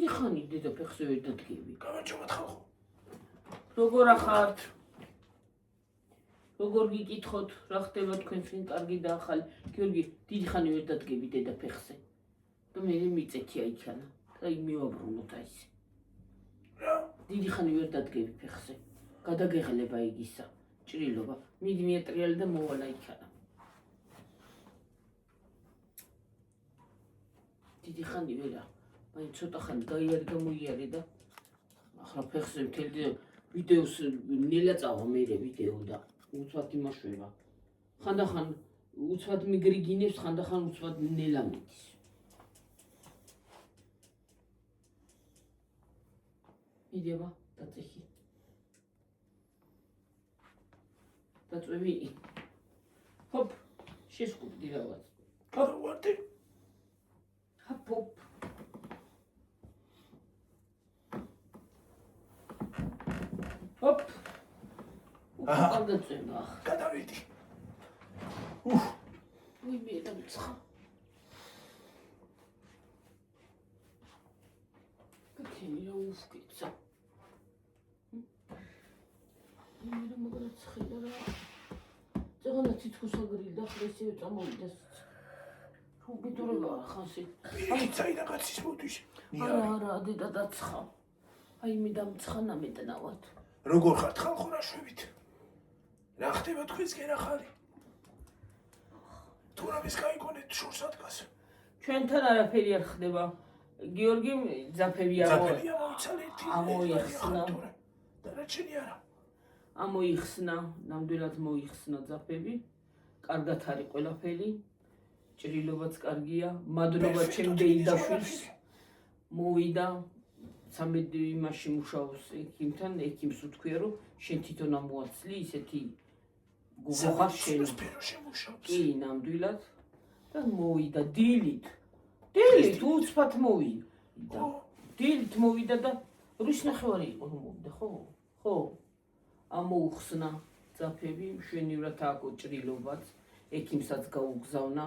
დიდი ხანი დედაფეხზე ვერ დადგები. გამარჯობა ხალხო. როგორ ახართ? როგორ გიკითხოთ, რა ხდება თქვენთან კარგი და ახალი? გიორგი, დიდი ხანი ვერ დადგები დედაფეხზე. და მე მიწეთია იქანა. და მივაბრუნოთ აი ეს. რა? დიდი ხანი ვერ დადგები ფეხზე. გადაგეღლება იგისა. ჭრილობა. მიდი მეტრიალი და მოვალა იქანა. დიდი ხანი ვერა. მაინც ცოტა ხანი გაიარე და მოიარე და ახლა ფეხზე მთელი ვიდეოს ნელა წავა მე ვიდეო და უცბად იმაშვება. ხანდახან უცბად მიგრიგინებს, ხანდახან უცბად ნელა მიდის. მიდება დაწეხი. დაწვევი. ჰოპ, შეშკუპდი რაღაც. გავარდი. ჰოპ. ჰოპ. უკაგაწევა. გადავიდი. უი მე დამცხა. კეთილი რა უსკიცა. მე მოგრაცხელა რა. ზოგადად თითქოს აგრილდა ხრესივე წამოვიდა. უბიდურება ხანსი. აი წაიდა კაცის მოდის. არა, დედა დაცხა. აი მე დამცხანა მეტნავად. როგორ ხართ ხალხო რა შვებით? რა ხდება თქვენსკენ ახალი? თუ რამის გაიგონეთ შორს ადგას. ჩვენთან არაფერი არ ხდება. გიორგი ძაფებია მოიცალე ერთი. ამოიხსნა. და რა ჩენი არა. ამოიხსნა, ნამდვილად მოიხსნა ძაფები. კარგად არის ყველაფერი. ჭრილობაც კარგია, მადლობა ჩემ დეიდაშვილს. მოვიდა სამედ იმაში მუშაობს ექიმთან, ექიმს უთქვია რომ შენ თვითონ ამოაცლი ისეთი გუღოხარ შენ. კი, ნამდვილად და მოვიდა დილით. დილით უცბად მოვიდა. დილით მოვიდა და რის ნახევარი იყო რომ მოვიდა, ხო? ხო. ამოუხსნა ძაფები, მშვენივრად ააგო ჭრილობაც, ექიმსაც გაუგზავნა.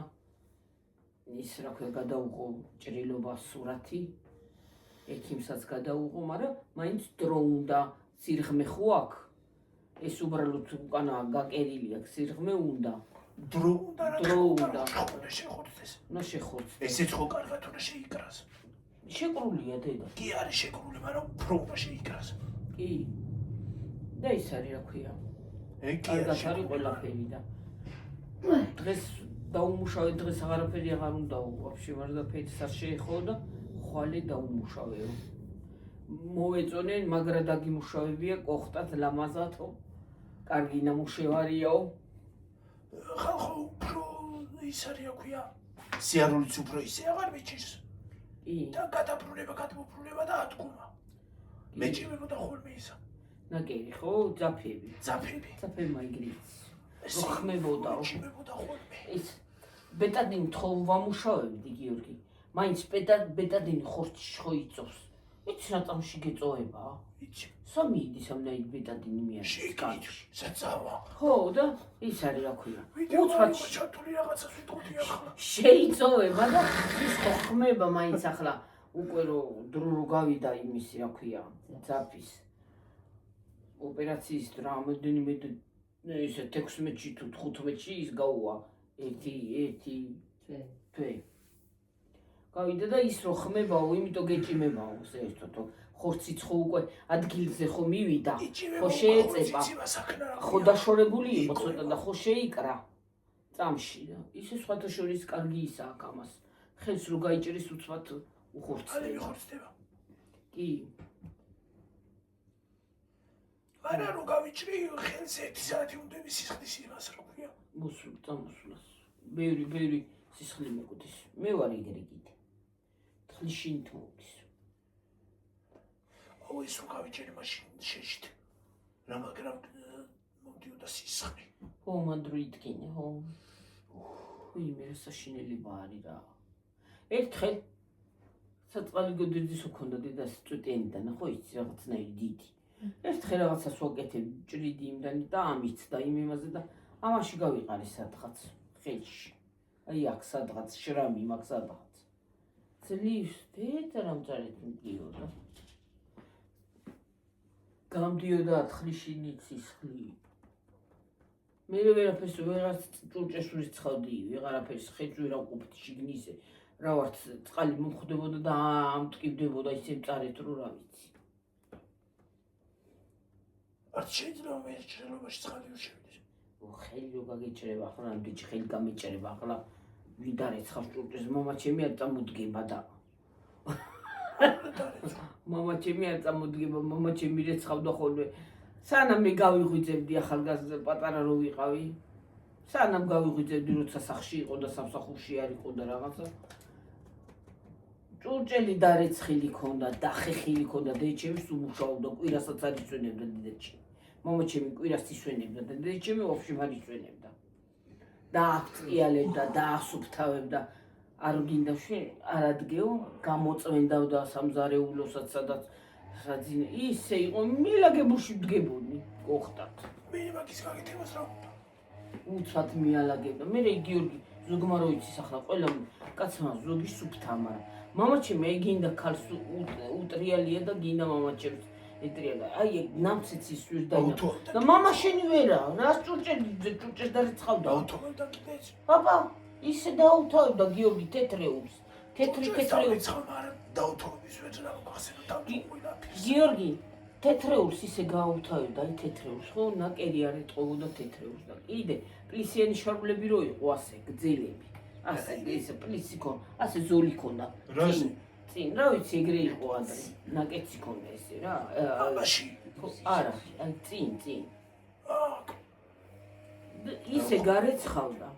ის რა ქვია გადაუღო ჭრილობას სურათი. ექიმსაც გადაუღო, მაგრამ მაინც დრო უნდა, სირღმე ხო აქვს? ეს უბრალოდ უკანა გაკერილი აქვს, სირღმე უნდა. დრო უნდა რა უნდა შეხორცდეს. ნუ შეხორცდეს. ესეც ხო კარგად უნდა შეიკრას. შეკრულია დედა. კი არის შეკრული, მაგრამ უფრო უნდა შეიკრას. კი. და ის არის რა ქვია. ეგ კარგად არის ყველაფერი და დღეს დაუმუშავე, დღეს აღარაფერი აღარ უნდა ვაფშე ვარდაფერს არ შეეხო და ხვალე დაუმუშავეო. მოვეწონე, მაგრა დაგიმუშავებია, კოხტად ლამაზათო. კარგი ნამუშევარიაო. ხალხო უფრო ის არის რა ქვია. სიარულიც უფრო ისე აღარ მიჭირს. კი. და გადაბრუნება, გადმოფრულება და ატკუმა. მეჭირებოდა ხოლმე ისა. ნაკერი ხო? ძაფები. ძაფები მაიგრიც. რო ხმებოდაო. მეჭირებოდა ხოლმე. ის ბეტადინი თქო ვამუშავებდი გიორგი. მაინც ბეტადინი ხორცში ხო იწოვს. იცი რა წამში გეწოება? იცი. სამი იდის ამნაირ ბეტადინი მიაჩნია. საწავა. ხო და ის არის რა ქვია. უცბად ჩათული რაღაცას ვიტყოდი ახლა. შეიწოვება და ის ხო ხმება მაინც ახლა უკვე დრო რო გავიდა იმისი რა ქვია ძაფის ოპერაციის დრამადინი ისე 16-ში თუ 15-ში ის გაუვა ერთი თვე. გავიდა და ის რო ხმებაო, იმიტომ გეჭიმებაო საერთოდ. ხორციც ხო უკვე ადგილზე ხო მივიდა, ხო შეეწება. ხო დაშორებული იყო ცოტა და ხო შეიკრა წამში და ისე სხვათა შორის კარგი ისაა ამას. ხელს რო გაიჭრის უცბად უხორცდება. კი. არა რო გავიჭრი ხელს 1 საათი უნდა სისხლის იმას რა ქვია. მოსულ წამოსვლას. ბევრი სისხლი მეკუთის. მე ვარ იგრიგით. თხლიშინ თულის. ო ის რო გავიჭრი მაშინ შეშით. რა მაგრამ მომდიოდა სისხლი. ხო მანდრო იდგინე, ხო. მე საშინელი ვარი რა. ერთხელ საწყალი გოდერძის უქონდა დედას წვეტენიდან, ხო იცი რაღაცნაირი დიდი. ერთხელ რაღაცას ვაკეთებ ჭრიდი იმდანი და ამიცდა იმ იმაზე და ამაში გავიყარი სადღაც ხელში. აი აქ სადღაც შრამი მაქვს სადღაც. ძლივს დედა რამ წარეთ მიდიოდა გამდიოდა ათხრიშინიც ისხლი მე ვერაფერს ვეღარ ჭურჭეს ვიცხავდი ვეღარაფერს ხეჭვი რა ყოფილი შიგნისე რა ვართ წყალი მომხდებოდა და ამტკივდებოდა ისე წარეთ რო რა ვიცი არ შეიძლება მე ჭრელობაში წყალი უშევდეს ხელი რო გაგეჭრება ახლა ნამდვილად ხელი გამეჭრება ახლა ვინ დარეცხავს ჭურჭეს მამა ჩემი არ წამოდგება და მამა ჩემი არ წამოდგება მამა ჩემი რეცხავდა ხოლმე სანამ მე გავიღვიძებდი ახალგაზრდა პატარა რო ვიყავი სანამ გავიღვიძებდი როცა სახში იყო და სამსახურში არ იყო და რაღაცა ჭურჭელი დარეცხილი ქონდა დახეხილი ქონდა დედაჩემის უმუშაობდა კვირასაც არ იცვენებდა დედაჩემი მამა ჩემი კვირას ისვენებდა და დედაჩემი ვაფშე არ იცვენებდა დააღწიალებდა დაასუფთავებდა არ გინდა არადგეო გამოწვენდავდა სამზარეულოსაც სადაც საძინე ისე იყო მილაგებულში ვდგებოდი გოხტათ მე მაგის გაკეთებას რა უცბად მიალაგებდა მე გიორგი ზოგმა რო იცის ახლა ყველა კაცმა ზოგი სუფთა მაგრამ მამა ჩემი აი გინდა ქალს უტრიალია და გინდა მამა ჩემს ეტრიალა აი ნამცეც ის ვერ დაინახა და მამა შენი ვერა რას ჭურჭეს დარეცხავდა დაუთოვებდა კიდეც აბა ისე დაუთავებდა გიორგი თეთრეულს თეთრი დაუთოვების ვერ რა გახსენდა გიორგი თეთრეულს ისე გაუთავებდა აი თეთრეულს ხო ნაკერი არ ეტყობოდა თეთრეულს და კიდე პლისიანი შარბლები რო იყო ასე გძელები ასე ეს პლისი ქო ასე ზოლი ქონდა წინ რა ვიცი ეგრე იყო ადრე ნაკეცი ქონდა ესე რა აბაში არა აი წინ ისე გარეცხავდა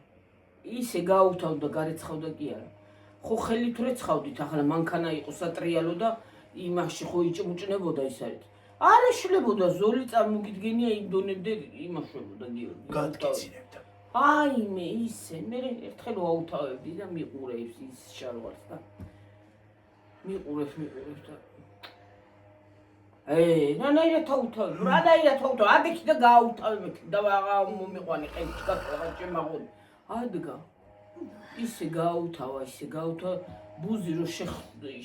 ისე გაუთავდა გარეცხავდა კი არა ხო ხელით რეცხავდით ახლა მანქანა იყო სატრიალო და იმაში ხო იჭმუჭნებოდა ის არის არ ეშლებოდა ზოლი წარმოგიდგენია იმ დონემდე იმაშვებოდა გიორგი გადკიცინებდა აი მე ისე მე ერთხელ ვაუთავებდი და მიყურებს ის შარვარს და მიყურებს და რანაირად თავთავ ადექი და გააუთავებ და მომიყვანე ხელით გაკლა შემაღონი ადგა ისე გაუთავა ბუზი რო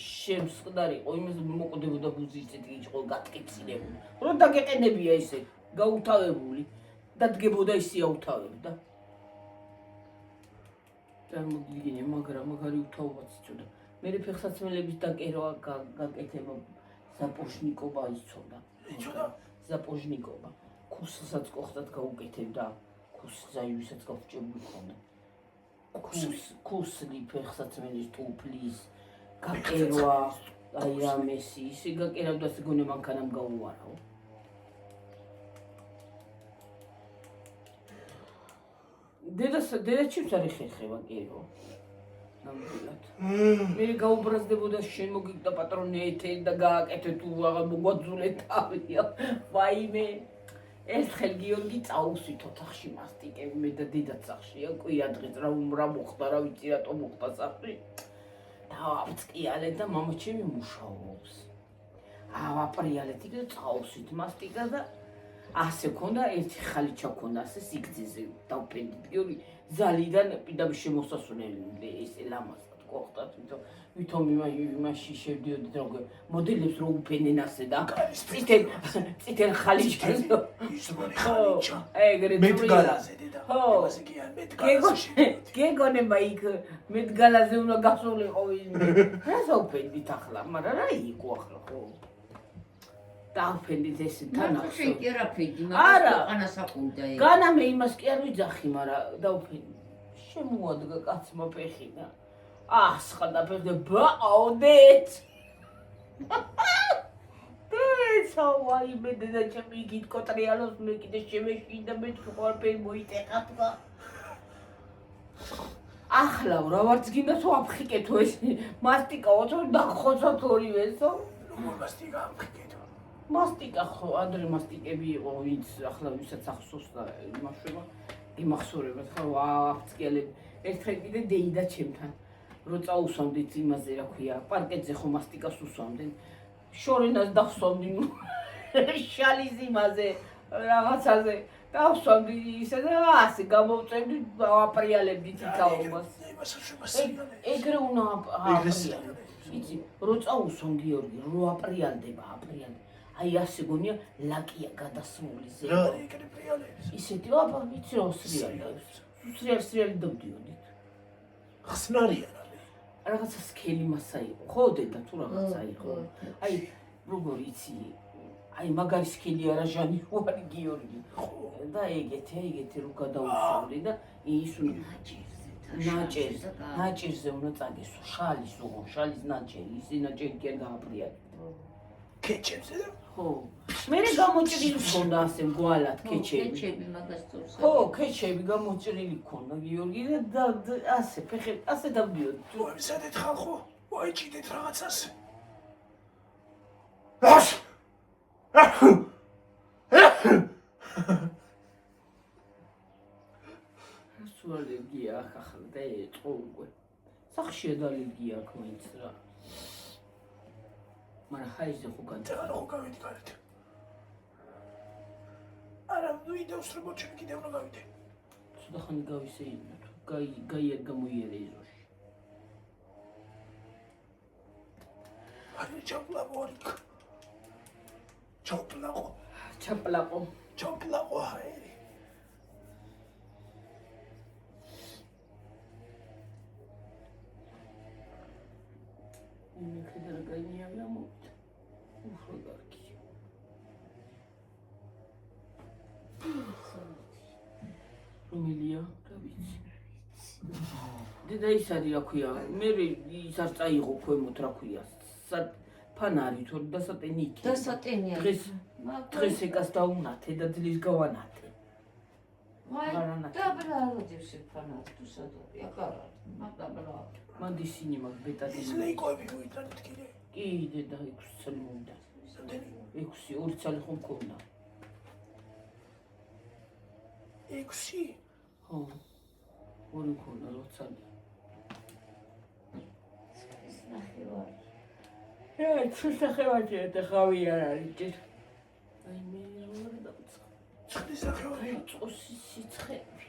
შემსყდარიყო იმას მოყდებოდა ბუზი ისეთი იყო გატკიცინებული რომ დაგეყენებია ისე გაუთავებული და დგებოდა ისე აუთავებდა წარმოგიდგენია მაგრამ მაგარი უთავობაც იცოდა მე ფეხსაცმელების დაკერვა გაკეთება ზაპოჟნიკობა იცოდა ზაპოჟნიკობა კურსსაც ყოხდათ გაუკეთებდა კურსზაივისაც გავჭებული ხონდა კურსი ფეხსაცმელის ტუფლის გაკერვა აი ამესი ისე გაკერავდა სიგონე მანქანამ გაუვარაო დედაჩემს არ ეხერხება კერო ნამდვილად მე გაუბრაზდებოდა შენ მოგიგდა პატრონი ეთენ და გააკეთე თუ აღარ მოგვაძულე თავია ვაიმე ერთხელ გიორგი წაუსვით ოთახში მასტიკები მე და დედაც სახშია კვირა დღეს რა მოხდა რა ვიცი რატომ მოხდა სახში დავაფრიალე და მამა ჩემი მუშაობს ავაპრიალეთ იქ და წაუსვით მასტიკა და ასე ქონდა ერთი ხალიჩა ქონდა ასე სიგძეზე დავფენდით გიორგი ზალიდან პირდაპირ შემოსასვლელი ესე ლამაზად ყოხდათ ვითომ იმაში შევდიოდით როგორ მოდელებს რო უფენენ ასე და წითელ ხალიჩაზე ეგრე მეტგალაზე დედა იმასე კი არ მეტგალაზე გეგონება იქ მეტგალაზე უნდა გასულიყო რას აუფენდით ახლა მაგრამ რა იყო ახლა ხო დავფენდით ესე თანახმად შენ კი არა ფედი მაგრამ ყანასაყუნდა ეგ განა მე იმას კი არ ვიძახი მაგრამ დავფენდი შემოადგა კაცმა ფეხინა ასხადა ფეხი ბაოდეთ დეცავაი მე დედაჩემი იქით კოტრიალოს მე კიდე შემეშინდა მე ყველაფერი მოიტეხა ახლა რა ვარც გინდა თუ აფხიკეთო ეს მასტიკაო თუ დახოცოთ ორივესო როგორ მასტიკა აფხიკეთო მასტიკა ხო ადრე მასტიკები იყო ვინც ახლა ვისაც ახსოვს და იმაშვება იმახსოვრება ხო აფწკიალები ერთხელ კიდე დეიდა ჩემთან რო წაუსვამდით იმაზე რა ქვია პარკეტზე ხო მასტიკას უსვამდნენ შორენას დავსვამდნენ შალის იმაზე რაღაცაზე დავსვამდი ისე და ასე გამოვწევდი ავაპრიალებდი თითაობას ეგრე უნდა აპრიალებ იცი, რო წაუსვან გიორგი, რო აპრიალდება. აი ასე გონია ლაკია გადასმული ზე. რა იქნებ პრიალებს? ისეთი აბა, იცი რა სრიალებს. სრიალი დავდიოდით. ხსნარიან არის. რაღაცა სქელი მასა იყო, ხო დედა თუ რაღაცა იყო. აი როგორ იცი, აი მაგარი სქელი არა ჟანი ვარი გიორგი. და ეგეთი რო გადაუსვამდი და ის ნაჭერზე უნდა წაგესო, შალის ნაჭერი, ის ნაჭერი კი არ გააპრიალებ. კეჩებზე და ხო. მერე გამოჭრილი მქონდა ასე მგვალად კეჩები. კეჩები მაგას წურს. ხო, კეჩები გამოჭრილი მქონდა გიორგი და ასე ფეხები ასე დავდიოდი. ვებსადეთ ხალხო, ვაიჭიდეთ რაღაცას. სულ ალერგია აქ ახლა და ეწყო უკვე. სახში ალერგია აქ მაინც რა. მაგრამ ხაიზე ხო ძალიან ხო გავიდი გარეთ. არა, ვიდეოს როგორ ჩემი კიდევ რა გავიდე. ცოტა ხანი გავისეირნა თუ გაიარ გამოიერე ეზოში. არა, ჩაპლაყო არიქ. ჩაპლაყო. ჩაპლაყო ჰაერი. მე ხედარ გაინიავია მოვიდა. უფრო კარგი. რომელია? რა ვიცი. დედა ის არის რა ქვია, მე ის არ წაიღო ქვემოთ რა ქვია. ფანარი თორე დასატენი იქ. დასატენია. დღეს ეკას დაუნათე და ძლივს გავანათე. დაბლა როდესაც ფანარი თუ სადაა? აკარა. მაგდაბლა. მან ისინი მაგ ბეტადი. ის ლეიკოები მოიტანეთ კიდე. კი დედა 6 წელი მოვიდა. 6 2 წელი ხომ მქონდა. 6? ხო. 2 მქონდა 8 წელი. ციხე-ხევარია და ხავი არ არის. აი მე როგორ დავიწყე. ციხე-ხევარია. წოსი სიცხეები.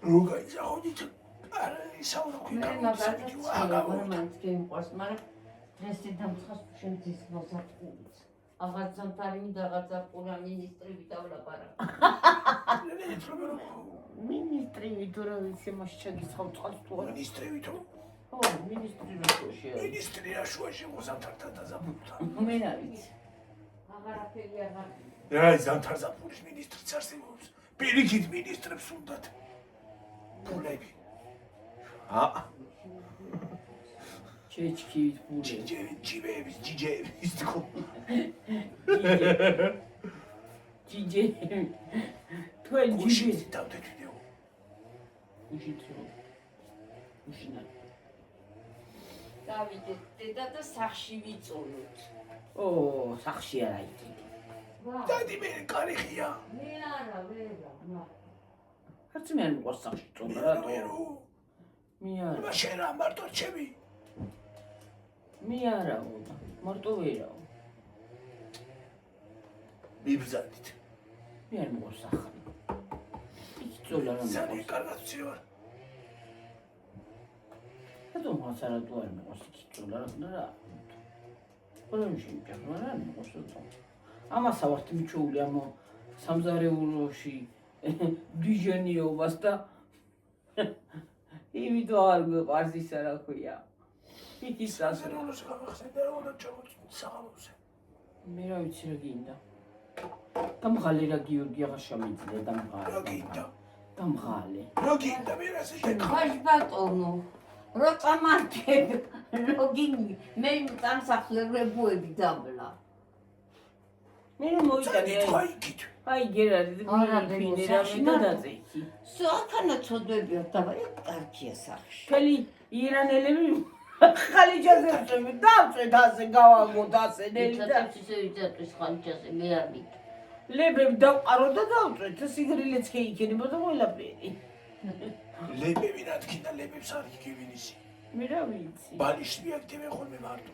როგორ ისაოდით? არა, ისაუბრა მე მაგალითად მაგრამ გემყვარს, მაგრამ დღეს დამცხას შემდის მოსაწყულიც. აღარ ზამთარი რაღაცა პურა მინისტრები დავლაპარა. მინისტრი თუ რა ვიცი მას შეგიცხავ წყალს თუ არა. მინისტრები თუ? ხო, მინისტრი რაშუაში არის. მინისტრი რაშუაში ზამთართან დაზაბულთან. მე რა ვიცი. აღარაფერი აღარ. რა ზამთარზაფულის მინისტრიც არსებობს. პირიქით მინისტრებს უნდათ. ფულები. ჩეჩქივით ფული. ჯიჯეების თქო. ჯიჯე. თქვენ ჯიჯე დავდეთ ვიდეო. უშიტრო. უშინა. დავიდეთ დედა და სახში ვიწოლოთ. ო, სახში არა იცი. დადი მე კარიხია. მე არა, ვერა. არც მე არ მიყვარს სახში წონა რატო? მე არა. მაშინ რა მარტო ჩემი. მე არაო, მარტო ვერაო. მიბზადით. მე არ მიყვარს ახალი. იქ წოლა რა ძალიან მიყვარს. კარგად ვცევარ. რატომ მას არა თუ არ მიყვარს იქ წოლა რა? ყველამ შემიჭახა, რა მიყვარს რატომ? ამას ავართ მიჩოული ამ სამზარეულოში დიჟენიობას და იმიტომ არ მიყვარს ის რა ქვია. იქ ის ასე სერონოს გამახსენდა რომ და ჩავწვით საღამოზე. მე რა ვიცი რა გინდა. დამღალე რა გიორგი აღარ შემიძლია დამღალე. რა გინდა? დამღალე. რა გინდა მე რა შეიძლება? ხაშ ბატონო. როცა მარტებ ლოგინი მე დამსახურებუები დაბლა. მე რა მოიტანე აი გერარი მიფინე რამე და დაწექი. სოხანა წოდებია და კარგია სახში. მთელი ირანელები ხალიჯაზე წვევი დავწვეთ ასე გავაგოთ ასე ნელი და ისე ვიწატვის ხალიჯაზე მე არ ვიქ. ლებებ დავყარო და დავწვეთ სიგრილეც კი იქნება და ყველაფერი. ლებები რა თქინდა ლებებს არ იგივინისი. მე რა ვიცი. ბალიში აქტივე ხოლმე მარტო.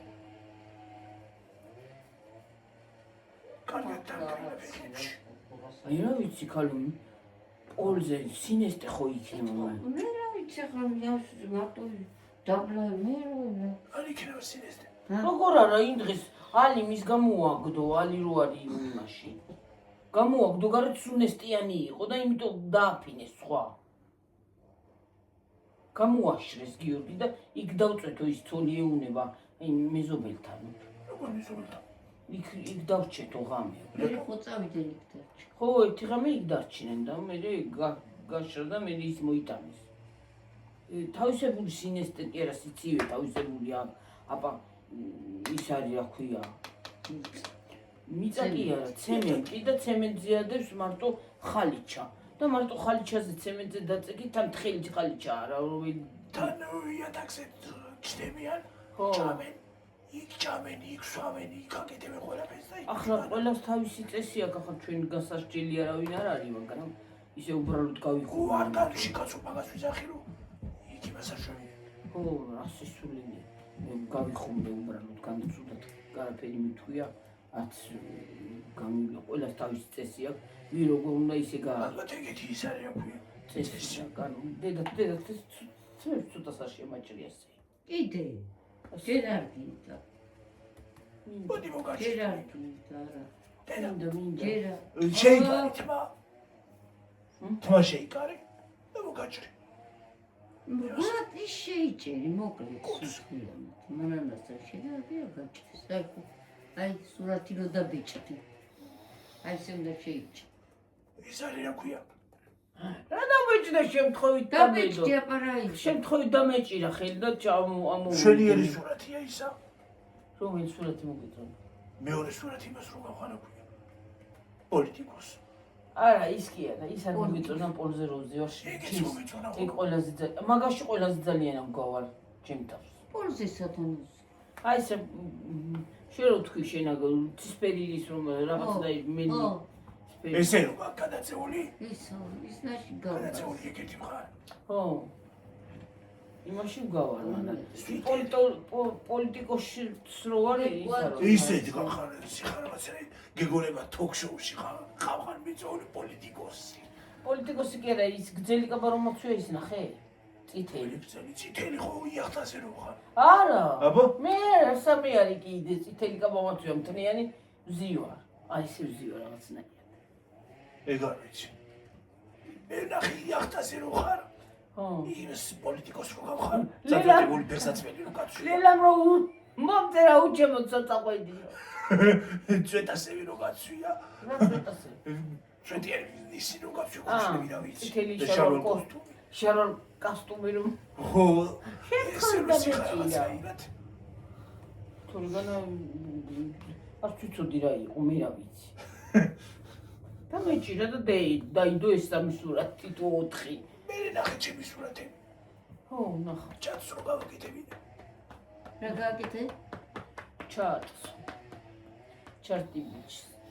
კარგად დამკრებებში. მე რა ვიცი ქალო პოლზე სინესტე ხო იქნება. მე რა ვიცი ვიცი ახლა მარტო დაბლა მე არ იქნება სინესტე. როგორ არა იმ დღეს ალი მის გამოაგდო ალი რო არის იმაში გამოაგდო გარეთ სუნესტიანი იყო და იმიტომ დააფინეს სხვა გამოაშრეს გიორგი და იქ დავწეთო ის ცოლი ეუნება აი მეზობელთან როგორ მიზობელთან? იქ დავჩეთო ღამე მე ხო წავიდნენ იქ დარჩა ხო ერთი ღამე იქ დარჩნენ და მე გაშრა და მე ის მოიტანეს თავისებური სინესტე კი არა სიცივე თავისებური აბა ის არის რა ქვია მიწა კი არა ცემენტი და ცემენტზე ადევს მარტო ხალიჩა და მარტო ხალიჩაზე ცემენტზე დაწეკით თან თხელი ხალიჩაა რა თან იატაკზე ჩდებიან ხო ჩამენ იქ ჩამენ იქ სვამენ იქ აკეთებენ ყველაფერს და ახლა ყველას თავისი წესი აქვს ახლა ჩვენ გასასჯელი არავინ არ არის მაგრამ ისე უბრალოდ გავიხო არ გავში კაცო მაგას ვიზახი რომ იქ იმასაშოია ხო ასისულინი მე გავიხომე უბრალოდ განცუდად გარაფერი მithვია აც გამივიდა ყველას თავისი წესი აქვს ვინ როგორ უნდა ისე ალბათ ეგეთი ის არის აქვია წესი კანო დედა ცოტა საშემაჭრია ესე კიდე ჯერარდიდა მოდი მოგაჩი ჯერარდიდა რა მინდა ჯერა შეიკარი თმა შეიკარი და მოგაჭრი მოგათ ის შეიჭერი მოკლედ სულხილად მანანასა შედარდია გაჭრის აი სურათი რო დაბეჭდი აი ესე უნდა შეიჭრე ის არის აქვია რა დამეჭდა შემთხვევით დაბეჭდი აპარაი შემთხვევით დამეჭირა ხელი და შენიერი სურათია ისა რომელი სურათი მოგიწონა მეორე სურათი იმას რო გავხარ აქვია პოლიტიკოს არა ის კი არა ის არ მოგიწონა პოლზე როზე ეგეც მომეწონა ეგ ყველაზე მაგაში ყველაზე ძალიან ამგავალ ჩემთავს პოლზე სათანოს აი ესე შენ რო თქვი შენ ცისფერილის რომ რაღაც და მენი ესე რომ გადაწეული ის ნაში გავა გადაწეული ეგეთი მხარ ხო იმაში მგავალ მანამ პოლიტიკოსს რო არის ისე გახარ სიხარულს გეგონება თოქ-შოუში ხავხან მიწოული პოლიტიკოსი პოლიტიკოსი კი არა ის გძელი კაბა რომ მოწვია ის ნახე წითელი წითელი ხო იახტაზე რო ხარ არა აბა მე სამი არის კიდე წითელი კაბა მოწვია მთლიანი ვზივარ აი ესე ვზივარ რაღაცნაირად ეგ არ ვიცი მე ნახე იახტაზე რო ხარ ხო ის პოლიტიკოს რო გავხარ წაგებული ფერსაცმელი რო კაცვი ლელამ რო მომწერა უჩემო ცოტა ყვედი წვეტასები რო კაცვია რა წვეტასე წვეტიერი ისი რო კაცვი ხუშები რა ვიცი წითელი შარვალ კოსტუმი რომ ხო ესე რო სიხარულს თორგანა არ ვიცოდი რა იყო მე რა ვიცი და მეჭირა და დაიდო ეს სამი სურათი თუ 4 მე ნახე ჩემი სურათები ხო ნახა ჩატს რო გავაკეთებინე რა გააკეთე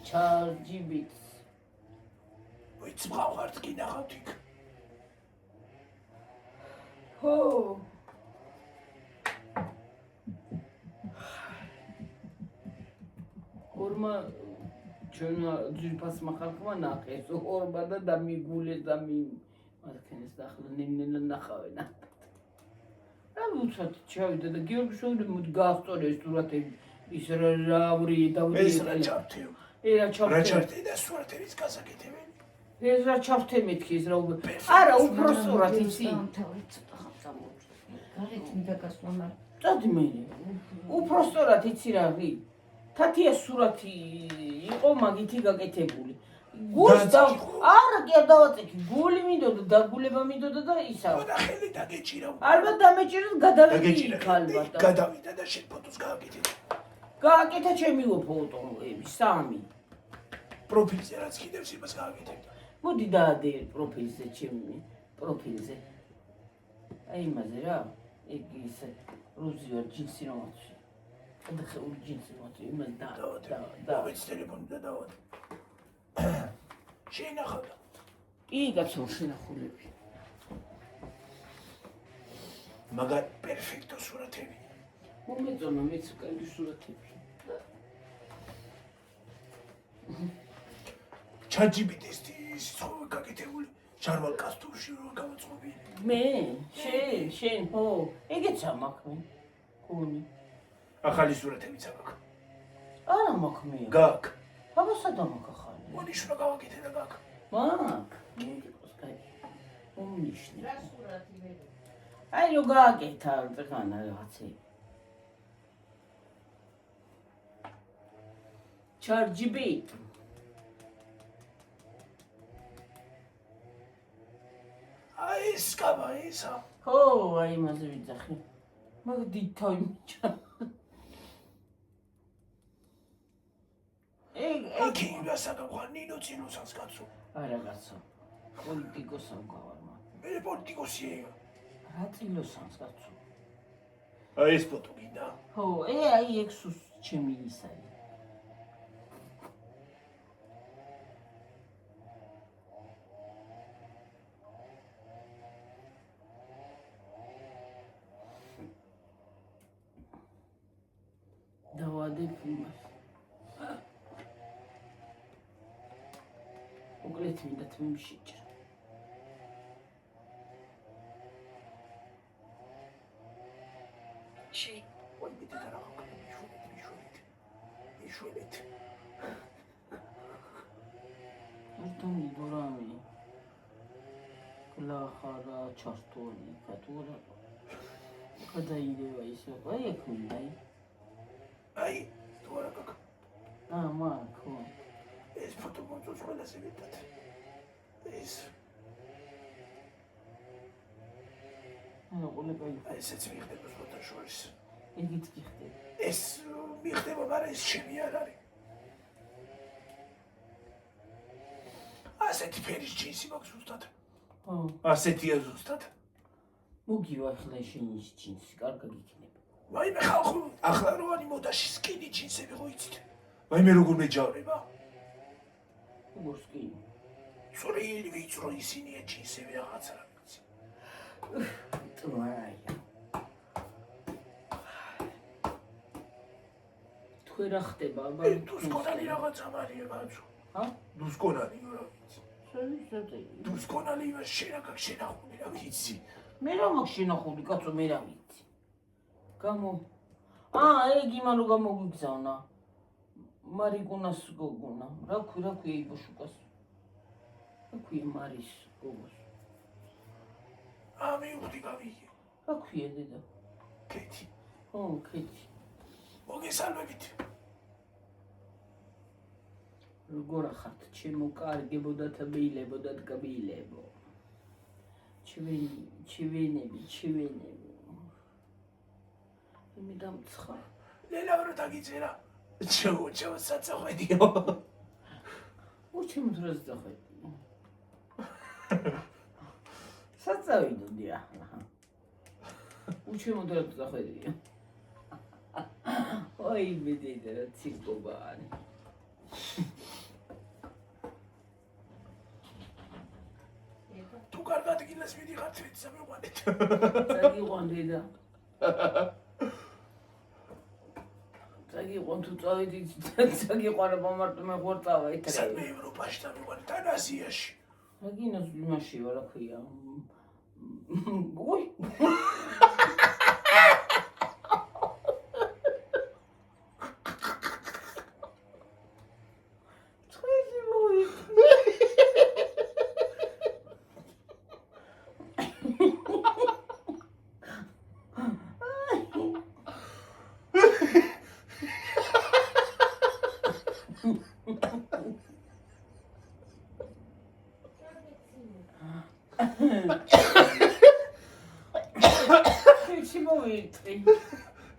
ჩარჯიბიც ვიცი მყავართ კი ნახავთ იქ ხო ორმა ჩვენმა ძვირფასმა ხალხმა ნახეს ორმა და დამიგულეს მათქენეს და ახლა ნენელა ნახავენ რა უცად ჩავიდა და გიორგი შევიდა მოდი გაასწორე ეს სურათები ის რავრი დავიწყე ეს რა ჩავთე რა ჩავთე და სურათების გასაკეთებელი ეს რა ჩავთე მეთქი ეს რა არა უფრო სურათი იცი გარეთ მინდა გასვლა მაგრამ წადი მე უფრო სწორად იცი რა რი თათია სურათი იყო მაგითი გაკეთებული გულს და არა კი არ დავაწექი გული მინდოდა დაგულება მინდოდა და ისა და ხელი დაგეჭირა ალბათ დამეჭირა გადავიდი იქ ალბათ გადავიდა და შენ ფოტოს გააკეთე გააკეთა ჩემი ფოტოები 3 პროფილზე რაც კიდევ იმას გააკეთებ მოდი დაადე პროფილზე ჩემი პროფილზე აი იმაზე რა ეგ ისე რუზი ვარ ჯინსი რომაცი და ხეული ჯინსი რომაცი იმას და მეც ტელეფონი და დავადე შეინახავდა კი კაცო შენახულები მაგარ პერფექტო სურათები მომეწონა მეც კარგი სურათები ChatGPT-ის ხო გაკეთებული ჟარვალ კასტურში რო გამოწყობილი. მე შენ ხო ეგეც ამაქვს მე გონი ახალი სურათებიც აქვს. არა მაქვს მე გაქვს. აბა სადამაქვს ახალი მონიშნა გავაკეთე და გაქვს. მაქვს მიდიყოს კაი მომნიშნე რა სურათი მე აი რო გააკეთა წეგანა რაღაცები ჩარჯიბით აი ეს კაბა ისა. ხო აი იმაზე ვიძახი მაგ დიდთავი მიჭა აკი გასაგავ ნინო წინოსას კაცო. არა კაცო პოლიტიკოსა გავარ მაგ მე პოლიტიკოსია. რა წილოსანს კაცო აი ეს ფოტო გინდა. ხო აი ექსუს ჩემი ისაა დავადებ იმას უკლეთ მინდა თმიმშიჭრა ვაი მე და რა ვქნა მიშველეთ. ურტომი ბორამი გლახარა ჩართული კატურა გადაიდევა ისე აი აქ მინდა აი თუ არა გაქვს. მაქო ეს ფოტო მოწოს ყველაზე მეტად. ეს ყოლება აი ესეც მიხდება ფოტოშორის. ეგიც გიხდება ეს მიხდება, მაგრამ ეს ჩემი არ არის. ასეთი ფერის ჯინსი მაქვს ზუსტად. ხო ასეთია ზუსტად. მოგივა ახლა შენის ჯინსი კარგი იქნება ვაი მე ხალხო ახლა რო არის მოდაში სკინი ჯინსები ხო იცით? ვაი მე როგორ მეჯავრება? როგორც კი წვრილი ვიწრო ისინია ჯინსები რაღაცა რა ვიცი. ტვაია თქვენ რა ხდება აბა დუსკონალი რაღაცა მარია კაცო. ჰა დუსკონალი რა ვიცი. შეიძლება დუსკონალი იმას შენაკა შენახული რა ვიცი. მე რა მაქვს შენახული კაცო მე რა ვიცი გამო ეგ იმან რო გამოგიგზავნა მარიკუნას გოგონა რა ქვია იბოშუკას რა ქვია მარის გოგოს მე უხდი გავიგე. რა ქვია დედა კეთი. ხო კეთი მოგესალმებით. როგორ ახართ ჩემო კარგებო და თბილებო და თკბილებო ჩივენები მე დამცხა ლელა რო დაგიწერა. ჩო საწახვედიო. უჩემ დროს დახვედი საწავიდოდი ახლა უჩემ დროს დახვედი ой მე დედა რა ციკობანი თუ კარგად გილას მიდიხართ ვით სამიყვანეთ. წაგიყვან დედა წაგიყვან თუ წავედი წაგიყვანა მარტო მე ხوار წავა ეთრე სადმე ევროპაში დავიყვანეთ ან აზიაში. რა გინოს იმაში ვარ რა ქვია ой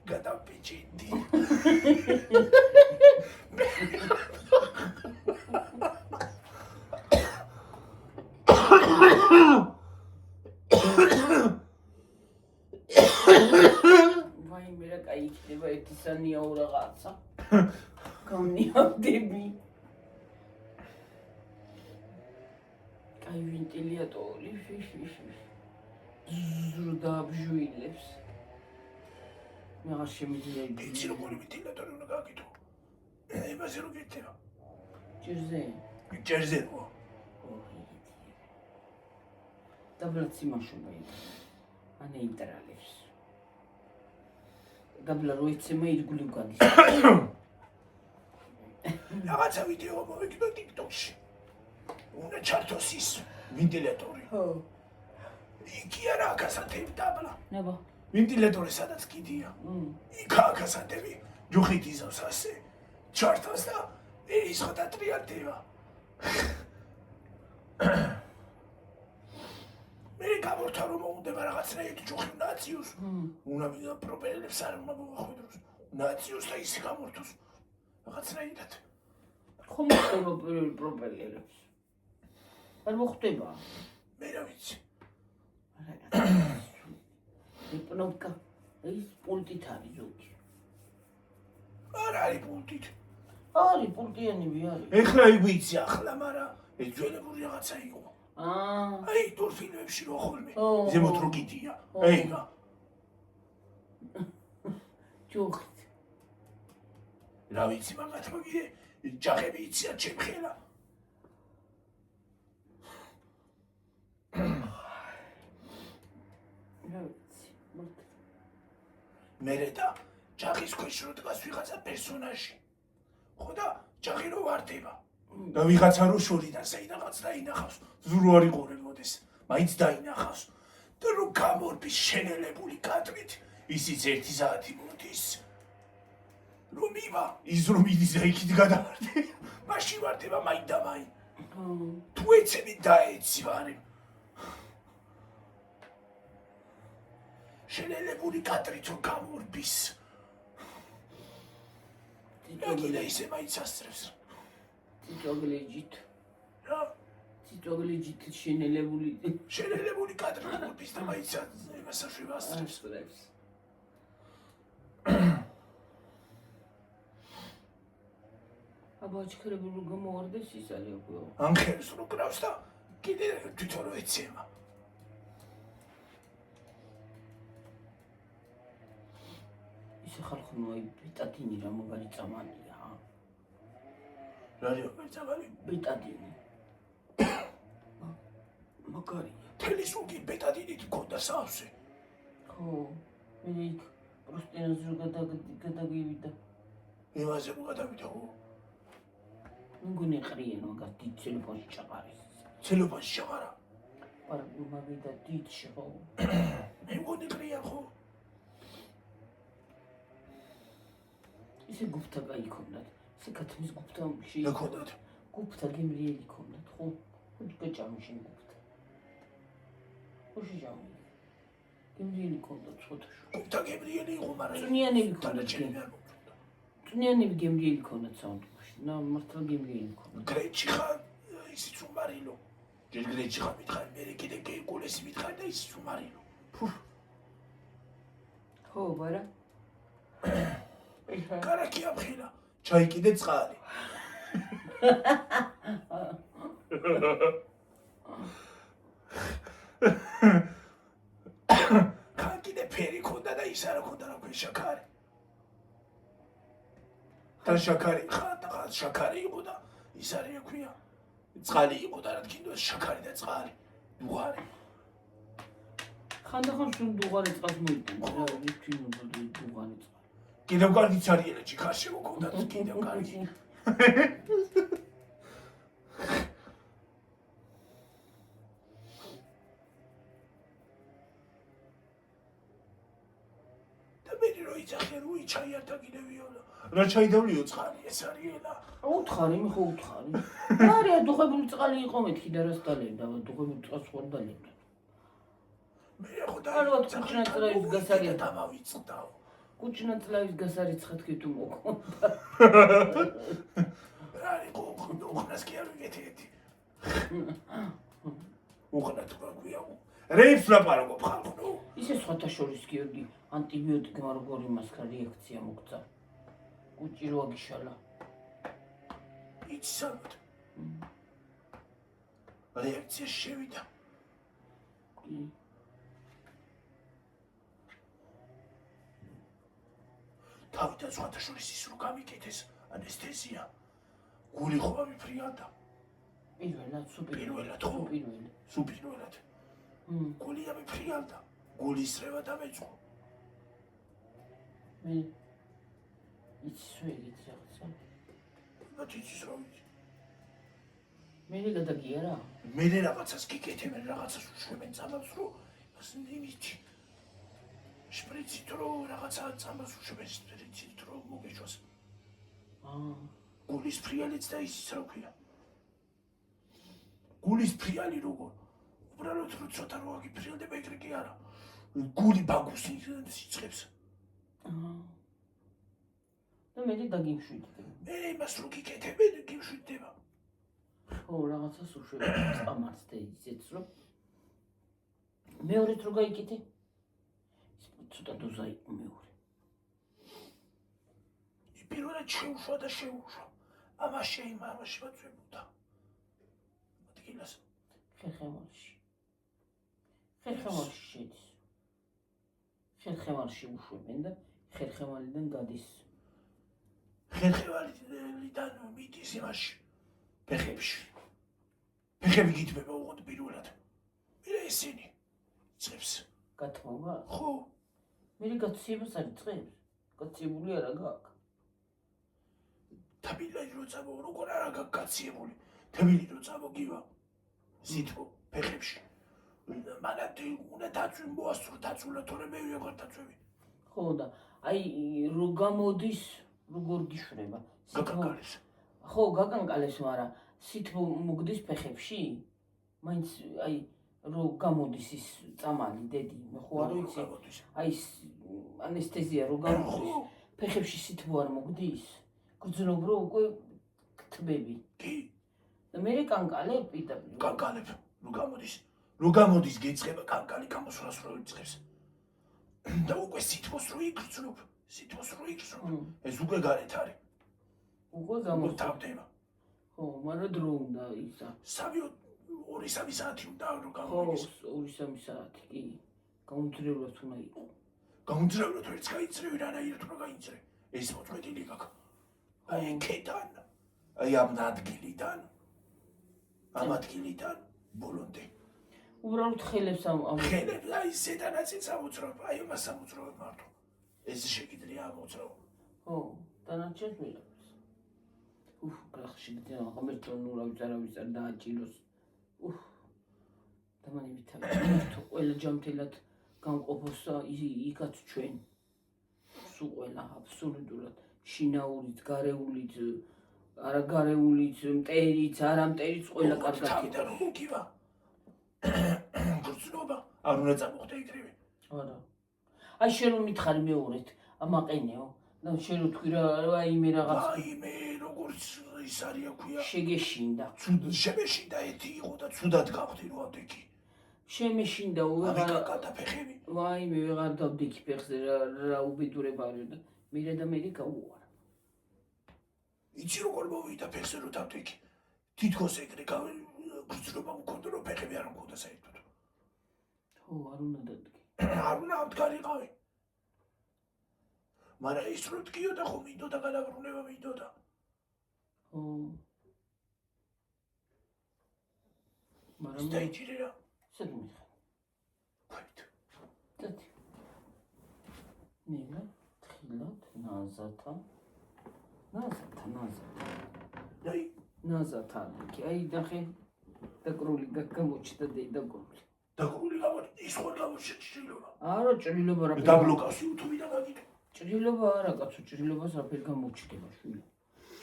გადავპიჭინდი. ვაი მე რა კაი იქნება ერთი სანიაო რაღაცა გამნიავდები კაი ვენტილატორი ზრდა ბჟუილებს მე არ შემიძლია იცი როგორი ვენტილატორი უნდა გაკეთო. იმაზე რო გეთება. ჭირზე ჯერზე ხო? დაბლაც იმაშობა ან ინტერალებს. დაბლა რო ეცემა ირგული გადის. რაღაცა ვიდეო მოვიგდო TikTok-ში. უნდა ჩართოს ის ვენტილატორი. ხო. იქი არა აკასათები დაბლა. ნება. ვენტილატორი სადაც კიდია. იქ აკასათები ჯუხით იზავს ასე. ჩართოს და ის ხოთა ტრიალდება. მე გამორთა რომ მომდება რაღაცნაირად ჯუხი ნაციუს. უნდა მიგა პროპელერებს არ უნდა მოახვედროს. ნაციუს და ისე გამორთოს. რაღაცნაირად. ხომ პროპელერებს. არ მოხდება. მე რა ვიცი. პნოვკა ის პულტით არის ზოგი. არ არის პულტით. არის პულტიანები არის. ეხლა იქ ვიცი ახლა, მაგრამ ეს ძველებური რაღაცა იყო. აი, თურ ფილმებში რო ხოლმე. ზემოთ რო კიდია. აიგა. ჯუხით. რა ვიცი, მაგათ მოგიდე, ჯახები იცია ჩემხელა. მერე და ჯახის ქვეშ რო დგას ვიღაცა პერსონაჟი. ხო და ჯახი რო ვარდება. და ვიღაცა რო შორიდან საიდანაც დაინახავს, ზურო არ იყურებოდეს, მაინც დაინახავს. და რო გამორბის შენელებული კადრით, ისიც 1 საათი მოდის. რომ მივა, ის რომ იდის და იქით გადავარდება, მაშინ ვარდება მაინ და მაინ. თუ ეცები დაეცი ვარემ. შენელებული კადრით რო გამორბის. და ისე მაინც ასწრებს. ციტოგლეჯით. რა? ციტოგლეჯით შენელებული კადრი გამორბის და მაინც იმასაშივ ასწრებს. აბა ჩქერებული გამოვარდეს ის არის უკვე. ანხებს რო კრავს და კიდე თვითონ რო ეცემა. ისე ხალხო აი ბეტადინი რა მაგარი წამალია. რა არის მაგარი წამალი? ბეტადინი. მაგარია. თელისუგი ბეტადინით მქონდა სავსე. ხო, მე იქ პროსტენაზე რო გადაგივიდა. იმაზე რო გადავიდა ხო? მგონი ყრიენ მაგას დიდ ცელოფონში ჩაყარის. ცელოფონში ჩაყარა? მაგიდა დიდში ხო? მე მგონი ყრია ხო? ისე გუფთა კაი ქონდათ. ისე კათმის გუფთაში. რა ქონდათ? გუფთა გემრიელი ქონდათ, ხო? ხუთ გაჭამში გუფთა. ხუში ჯამი. გემრიელი ქონდათ ფოტოში. გუფთა გემრიელი იყო, მაგრამ წვნიანები ქონდათ. ქონდათ. წვნიანები გემრიელი ქონდათ საუნდტრეკში. და მართლა გემრიელი ქონდათ. გრეჩი ხარ, ისიც უმარილო. ჯერ გრეჩი ხარ მითხარ, მე კიდე გეკულესი მითხარ და ისიც უმარილო. ხო, ბარა. კარაკი ამხილა, ჩაი კიდე წყალი. კან კიდე ფერი ქონდა და ის არა ქონდა რა ქვია შაქარი. და შაქარი ხარ და შაქარი იყო და ის არის რა ქვია. წყალი იყო და რა თქინდა შაქარი და წყალი. დუღარი. ხანდახან სულ დუღარი წყალს მოიტანს. რა ვიცი დუღარი წყალი. კიდევ კარგიც არის ელაჭი ხარში მოკონდა კიდევ კარგი. და მე რო იძახე რო ჩაიართა კიდევ ვიოლა. რა ჩაიდავლიო წყალი ეს არის ელა. უთხარი, მე ხო უთხარი. არია დუღებული წყალი იყო მეთქი და რას დალებდა, დუღებული წყალს ხوار დალებდა. მე ხო და არა კუჩნა წლების გასარია დამავიწყდაო. კუჩნა წლების გასარიცხად კი თუ მოკონდა. რა იყო უხნას კი არ ვიგეთიეთი. უხნა თქვა გვია. რეიფს ლაპარაკობ ხალხო. ისე სხვათა შორის გიორგი ანტიბიოტიკმა როგორ იმას ქა რეაქცია მოგცა. კუჭი რო აგიშალა. იცავთ. რეაქცია შევიდა. კი. თავიდან სხვათა შორის ის რო გამიკეთეს ანესთეზია. გული ხო ამიფრიანდა. პირველად სუპირველად ხო? პირველად. სუპირველად. გული ამიფრიალდა, გულისრევა დამეწყო. მე იცის ვეგით რაღაცა. მათ იცის რომ იცი. მე გადაგია რა. მე რაღაცას გიკეთებენ, რაღაცას უშვებენ წამალს რომ იმით შპრიცით რომ რაღაცა წამალს უშვებენ შპრიცით რომ მოგეშვას. გულის ფრიალიც და ისიც რა ქვია. გულის ფრიალი როგორ? უბრალოდ რომ ცოტა რო აგიფრიალდება ეგრე კი არა. გული ბაგუს იწყებს. და მე დაგიმშვიდე. მე იმას რო გიკეთებენ, გიმშვიდდება. ხო, რაღაცას უშვებენ წამალს და ისიც რომ მეორეთ რო გაიკეთე. ცოტა დოზა იყო მეორე. პირველად შეუშვა და შეუშვა. ამაში ვაწვებოდა. ადგილას ხერხემალში შედის. ხერხემალში უშვებენ და ხერხემალიდან გადის. ხერხემალიდან მიდის იმაში. ფეხებში. ფეხები გითბება უღოდ პირველად. მე ისინი იწებს. გათმობა? ხო. მე გაციებას არ იწებს. გაციებული არა გაქვს. თბილი რო წამო როგორ არა გაქვს გაციებული. თბილი რო წამოგივა. სიტყვა ფეხებში. მანათი უნდა დაწვი მოასწრო დაწვლა თორე მე ვიღარ დაწვევი. ხო და აი რო გამოდის როგორ გიშვება. გაკანკალეს. ხო გაკანკალეს, მაგრამ სითბო მოგდის ფეხებში? მაინც აი რო გამოდის ის წამალი დედი, მე ხო არ ვიცი. აი ანესთეზია რო გამოდის, ფეხებში სითბო არ მოგდის? გრძნობ რო უკვე გთბები. კი. და მე კანკალებ პირდაპირ. კანკალებ. რო გამოდის გეწყება კანკალი გამოსვლას რო იწყებს. და უკვე სითბოს რო იგრძნობ. ეს უკვე გარეთ არის. უკვე გამოსთავდება. თავდება. ხო, მაგრამ დრო უნდა ისა. 2-3 საათი უნდა რომ ხო, გამოდის. 2-3 საათი კი. გაუმძრევლად უნდა იყოს. გაუმძრევლად ვერც გაიწრევი რანაირად რო გაიწრე. ეს მოწმეტილი გაქვს. აი ქედან. აი ამ ადგილიდან. ამ ადგილიდან ბოლომდე. უბრალოდ ხელებს ამ ხელებს აი ზედანაციც ამოძრავ. აი მას ამოძრავ მარტო. ეს შეგიძლია ამოძრავ. ხო, დანარჩენს მიღებს. გახშიგდია ღმერთო ნუ რა ვიცარ დააჭიროს. და მან იმით ყველა ჯამთელად გამყოფოს და იქაც ჩვენ. სულ ყველა აბსოლუტურად შინაურით, გარეულით, არა გარეულით, მტერიც, არა მტერიც ყველა კარგად თავიდან მოგივა. გრძნობა არ უნდა წამოხდე ეგრევე. არა. აი შენ რომ მითხარი მეორეთ, ამაყენეო. და შენ რო თქვი რა იმე რაღაც. აი მე როგორც ის არის აქვია. შეგეშინდა. შემეშინდა ერთი იყო და ცუდად გავხდი რო ავდექი. შემეშინდა ვეღარ გადაფეხები. ვაი მე ვეღარ დავდექი ფეხზე რა უბედურება არის და მე გაუარა. იცი როგორ მოვიდა ფეხზე რო დავდექი. თითქოს ეგრე გრძნობა მქონდა რომ ფეხები არ მქონდა საერთოდ. ხო, არ უნდა დადგე. არ უნდა ავდგარიყავი. მაგრამ ის რო დგიოდა ხო მინდოდა გადაბრუნება მინდოდა. ხო. მაგრამ დაიჭირე რა. სად მიხარ? ქვით. დათი. ნინა, თხილად, ნაზათან. აი, ნაზათან. აი დახე დაკრული გამოჩნდა დაკრული. დაკრული გამოჩნდა, ის ხო გამოჩნდა ჭრილობა. არა, ჭრილობა რა. დაბლოკავს YouTube-ი და მაგით. ჭრილობა არა, კაცო, ჭრილობას რაფერ გამოჩნდება შვილო.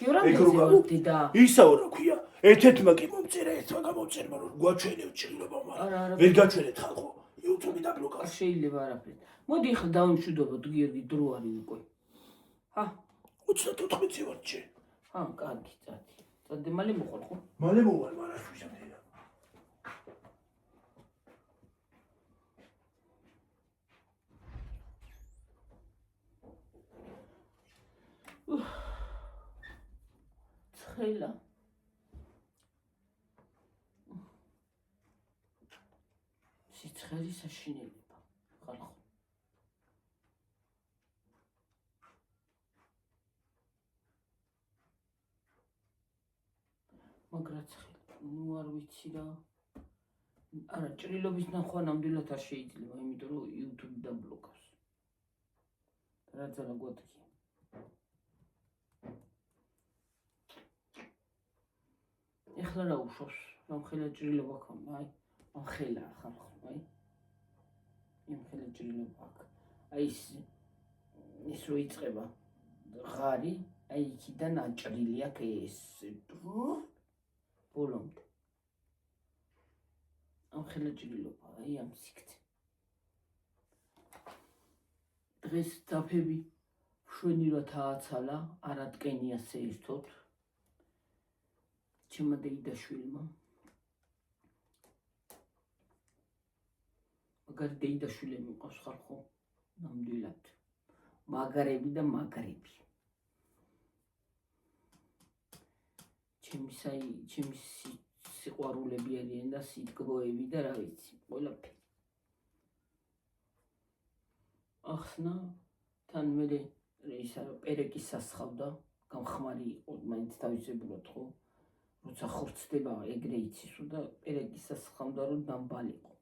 გევრამდე ისაო რა ქვია, ერთ-ერთმა კი მომწერა, ერთმა გამომწერმა რომ გვაჩვენებ ჭრილობა, მაგრამ ვერ გაჩვენეთ ხალხო, YouTube-ი დაბლოკავს. შეიძლება არაფერი. მოდი ახლა დავიმშვიდობოთ, გიორგი, დრო არის უკვე. ჰა, 34 ვარ ჩე. ჰა, კარგი, წადი. წადი, მალე მოხვალ ხო? მალე მოვალ, მაგრამ შუშამდე. ცხელა. სიცხელის საშინელება, ხალხო. მაგრა ცხელი, ნუ არ ვიცი რა. არა, ჭრილობის ნახვა ნამდვილად არ შეიძლება, იმიტომ რომ YouTube დაბლოკავს. რაც არა გვატკია. ეხლა რა უშავს? ამხელა ჭრილობა ქონდა, აი. ამხელა ხალხო, აი. ამხელა ჭრილობა აქვს. აი ის რო იწყება ღარი, აი იქიდან აჭრილი აქვს ეს ბოლომდე. ამხელა ჭრილობა, აი ამ სიგრძე. დღეს დაფები მშვენივრად ააცალა, არატკენია საერთოდ. ჩემმა დეიდაშვილმა. მაგარი დეიდაშვილები მყავს ხალხო, ნამდვილად. მაგარები და მაგრები. ჩემი სიყვარულები არიან და სიტყვოები და რა ვიცი, ყველაფერი. ახსნა, თან მერე ისა პერეკი სასხავდა, გამხმარი იყო, მაინც თავისებურად ხო. როცა ხორცდება ეგრე იცის და პერეკი სასხავდა რომ დამბალიყო.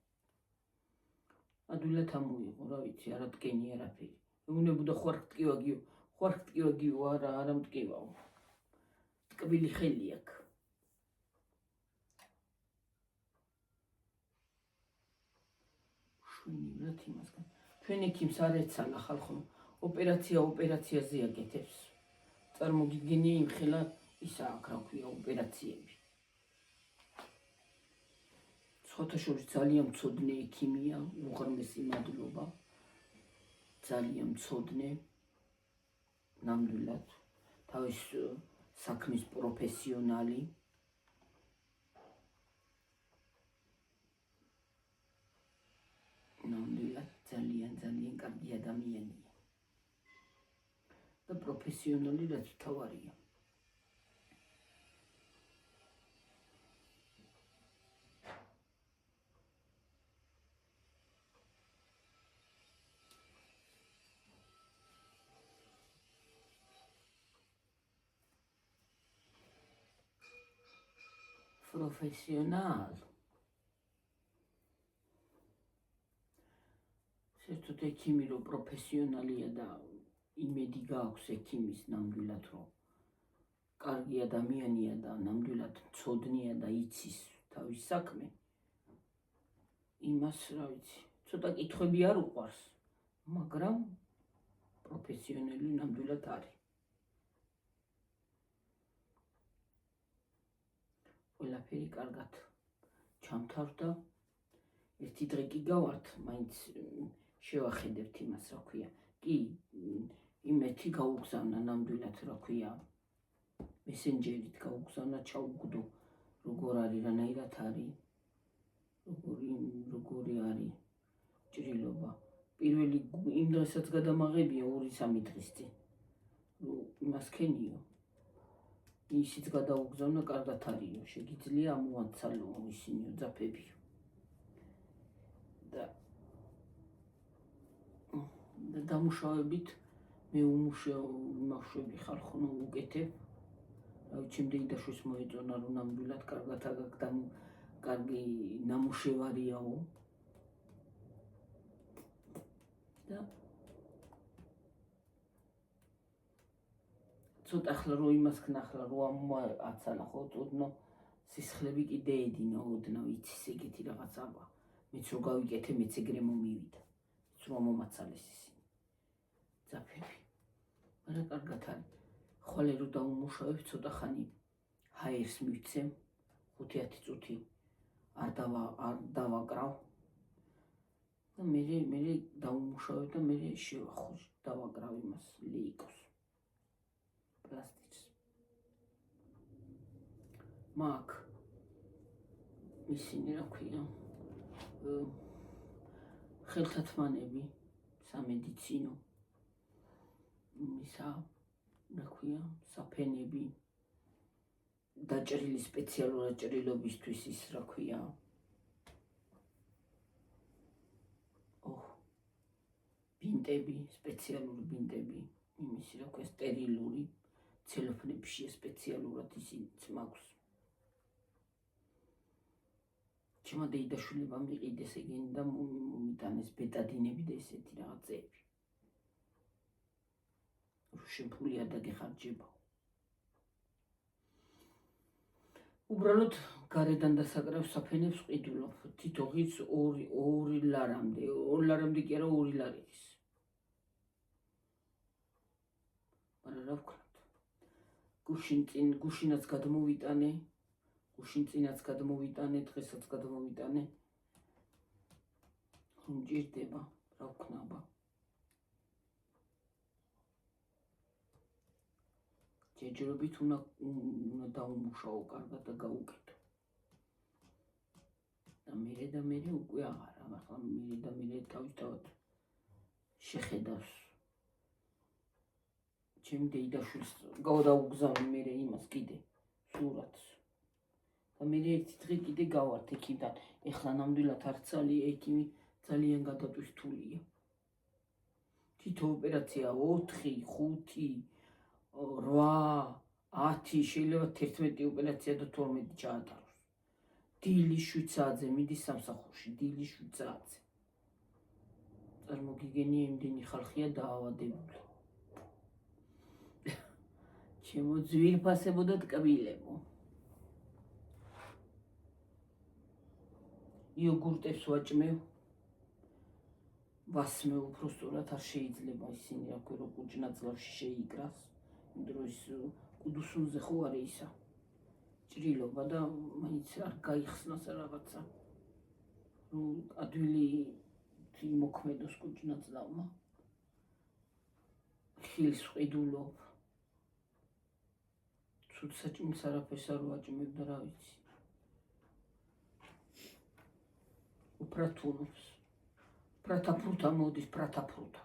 ადვილად ამოიღო, რა ვიცი, არატკენი არაფერი. უნებოდა ხوارკტკივა არა მტკივაო. ტკბილი ხელი აქვს. შვენივრად იმასგან. ჩვენ ექიმს არ ეცალა ხალხო, ოპერაციაზე აკეთებს. წარმოგიდგენი იმხელა ისა აქ რა ქვია ოპერაციები. სხვათა შორის ძალიან მცოდნე ექიმია, უღრმესი მადლობა. ძალიან მცოდნე, ნამდვილად, თავის საქმის პროფესიონალი. ნამდვილად ძალიან კარგი ადამიანია. და პროფესიონალი რაც თავარია. პროფესიონალ. საერთოდ ექიმი რო პროფესიონალია და იმედი გააქვს ექიმის ნამდვილად რომ კარგი ადამიანია და ნამდვილად მცოდნეა და იცის თავის საქმე. იმას რა ვიცი, ცოტა კითხვები არ უყვარს, მაგრამ პროფესიონალი ნამდვილად არის. ყველაფერი კარგად ჩამთავრდა. ერთი დღე კი გავართ, მაინც შევახედებთ იმას, რა ქვია. კი, იმეთი გაუგზავნა ნამდვილად, რა ქვია. მესენჯერით გაუგზავნა, ჩაუგდო, როგორ არის, რანაირად არის, როგორი არის ჭრილობა. პირველი იმ დღესაც გადამაღებია 2-3 დღის წინ. იმას ქენიო. ისიც გადაუგზავნა, კარგად არისო, შეგიძლია ამოაცალო ისინიო ძაფებიო. და დამუშავებით მე უმუშავები ხალხო უკეთებ. ჩემ დეიდაშვილს მოეწონა რომ ნამდვილად კარგად კარგი ნამუშევარიაო. და ცოტა ახლა რო იმას ქნახლა რო ამოაცალა ხო ოდნო სისხლები კიდე ედინა ოდნო იცის ეგეთი რაღაცა. მეც რო გავიკეთე მეც ეგრე მომივიდა. მეც რო მომაცალეს ისინი. ძაფები. მაგრამ კარგად არის. ხვალე რო დაუმუშავებ ცოტა ხანი ჰაერს მივცემ 5-10 წუთი არ დავაკრავ. და მე დაუმუშავებ და მე შევახოჟ დავაკრავ იმას ლეიკოს. პლასტიკს. მაგ ისინი რა ქვია ხელთათმანები სამედიცინო ისა რა ქვია საფენები დაჭრილი სპეციალურად ჭრილობისთვის ის რა ქვია ბინტები სპეციალური ბინტები იმისი რა ქვია სტერილური ცელოფნებშია სპეციალურად ისინიც მაქვს ჩემო დეიდაშვილებამ იყიდეს ეგენი და მომიტანეს ბეტადინები და ესეთი რაღაცეები. შენ ფული არ დაგეხარჯება. უბრალოდ გარედან დასაკრავს საფენებს ყიდულობ. თითო ღიც 2 ლარამდე. 2 ლარამდე კი არა 2 ლარი ის. მაგრამ რა ვქნათ? გუშინაც გადმოვიტანე. გუშინ წინაც გადმოვიტანე, დღესაც გადმოვიტანე. ხომ ჭირდება, რა ვქნაბა. ჯერჯერობით უნდა დაუმუშაო კარგად და გაუკეთო. და მე უკვე აღარა, ახლა მე თავისთავად შეხედავს. ჩემი დეიდაშვილს გავდაუგზავნე მე იმას კიდე სურათს. და მე ერთი დღე კიდე გავართ ექიმთან. ეხლა ნამდვილად არ ცალი ექიმი ძალიან გადატვირთულია. თითო ოპერაცია 4, 5, 8, 10 შეიძლება 11 ოპერაცია და 12 ჩაატაროს. დილი 7 საათზე მიდის სამსახურში, დილი 7 საათზე. წარმოგიგენია იმდენი ხალხია დაავადებული. ჩემო ძვირფასებო და ტკბილებო. იოგურტებს ვაჭმევ. ვასმევ უბრალოდ არ შეიძლება ისინი რა ქვია რომ კუჭნაძლავში შეიკრას. იმიტომ ის კუდუსუნზე ხო არის ისა. ჭრილობა და მაინც არ გაიხსნას რაღაცა. რომ ადვილი მოქმედოს კუჭნაძლავმა. ხილს ვყიდულობ. ცუდ საჭმელს არაფერს არ ვაჭმევ და რა ვიცი. უპრათუნობს. პრათაფრუთა მოდის, პრათაფრუთა.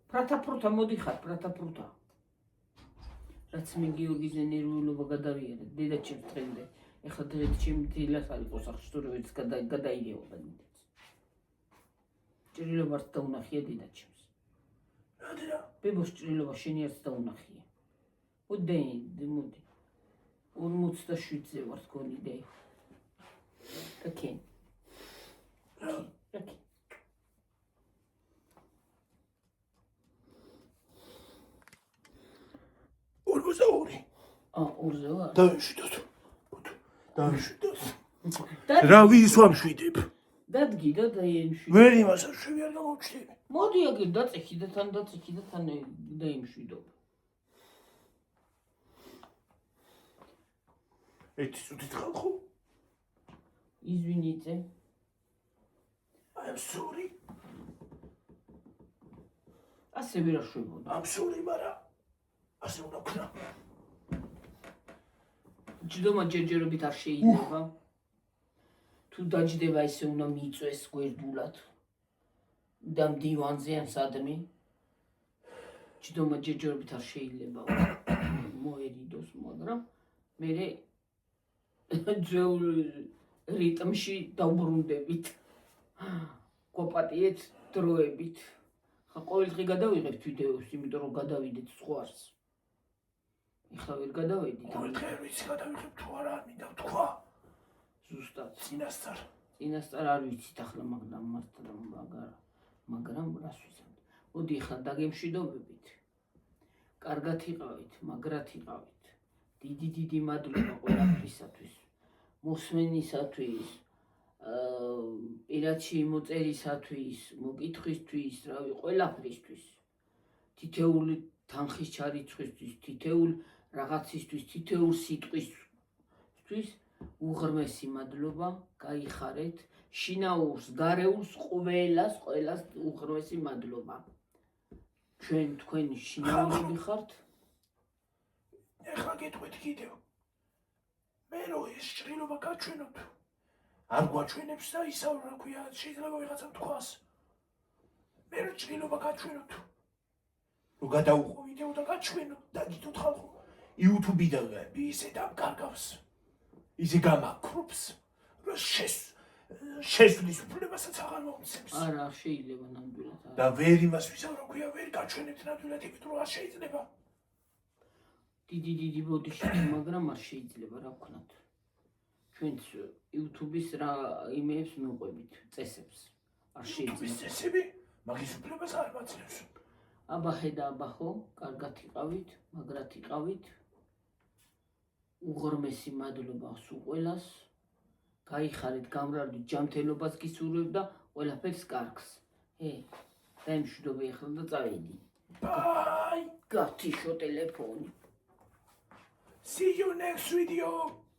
პრათაფრუთა მოდიხარ, პრათაფრუთა. რაც მე გიორგიზე ნერვიულობა გადავიარე, დედაჩემს დღემდე. ეხლა დღეს ჩემი დილას არ იყოს სახში, თუ რომ ეს გადაიგეობა დიდაც. ჭრილობაც დაუნახია დედაჩემს. რადგან ბებოს ჭრილობა შენი არც დაუნახია. მოდი. 47-ზე ვარ თქონი და. ოკეი. ოკეი. ორზე ვარ? დავიშვიდოთ. დავიშვიდოთ. რა ვის ვამშვიდებ? დადგი და დაიმშვიდო. ვერ იმას აშვები არ გამოვჩდები. მოდი აგერ დაწეხი და თან დაიმშვიდო. ერთი წუთით ხალხო. Извините. I'm sorry. ასე ვერ აშვებოდა. I'm sorry, მაგრამ ასე უნდა ვქნა. ჯდომა ჯერჯერობით არ შეიძლება. თუ დაჯდება ესე უნდა მიწვეს გვერდულად. და მდივანზე ან სადმე. ჯდომა ჯერჯერობით არ შეიძლება. მოერიდოს, მაგრამ მე ძველ რიტმში დავბრუნდებით. გვაპატიეთ დროებით. ხა ყოველ დღე გადავიღებთ ვიდეოს, იმიტომ რომ გადავიდეთ სხვას. ეხლა ვერ გადავედი. ყოველ დღე ვიცი გადავიღებ თუ არა არ მინდა თქვა. ზუსტად. წინასწარ არ ვიცით ახლა მაგრამ რას ვიზამთ. მოდი ახლა დაგემშვიდობებით. კარგად იყავით, მაგრად იყავით. დიდი მადლობა ყველაფრისათვის. მოსმენისათვის, პირადში მოწერისათვის, მოკითხვისთვის, რავი, ყველაფრისთვის. თითეული თანხის ჩარიცხვისთვის, თითეულ რაღაცისთვის, თითეულ სიტყვისთვის უღრმესი მადლობა, გაიხარეთ. შინაურს, გარეულს, ყველას უღრმესი მადლობა. ჩვენ თქვენი შინაურები ხართ. ეხლა გეტყვით კიდევ. მე რო ეს ჭრილობა გაჩვენოთ. არ გვაჩვენებს და ისევ რა ქვია, შეიძლება ვიღაცამ თქვას. მე რო ჭრილობა გაჩვენოთ. რო გადაუყო ვიდეო და გაჩვენოთ და გითოთ ხალხო. YouTube-დან ისე დამკარგავს. ისე გამაქრობს. რომ შესვლის უფლებასაც აღარ მომცემს. არა, შეიძლება ნამდვილად. და ვერ იმას ვისაუბრ რა ქვია, ვერ გაჩვენებთ ნამდვილად იმით რომ არ შეიძლება. დიდი ბოდიში, მაგრამ არ შეიძლება რა ვქნათ. ჩვენც YouTube-ის რა იმეებს მივყვებით, წესებს. არ ის შეიძლება. წესები მაგის უფლებას არ მაძლევს. აბა ხედა აბა ხო, კარგად იყავით, მაგრად იყავით. უღრმესი მადლობა სულ ყველას. გაიხარეთ, გამრავლით, ჯანმრთელობას გისურვებ და ყველაფერს კარგს. დაიმშვიდობე ახლა და წავედი. Bye. გათიშო ტელეფონი. See you next video.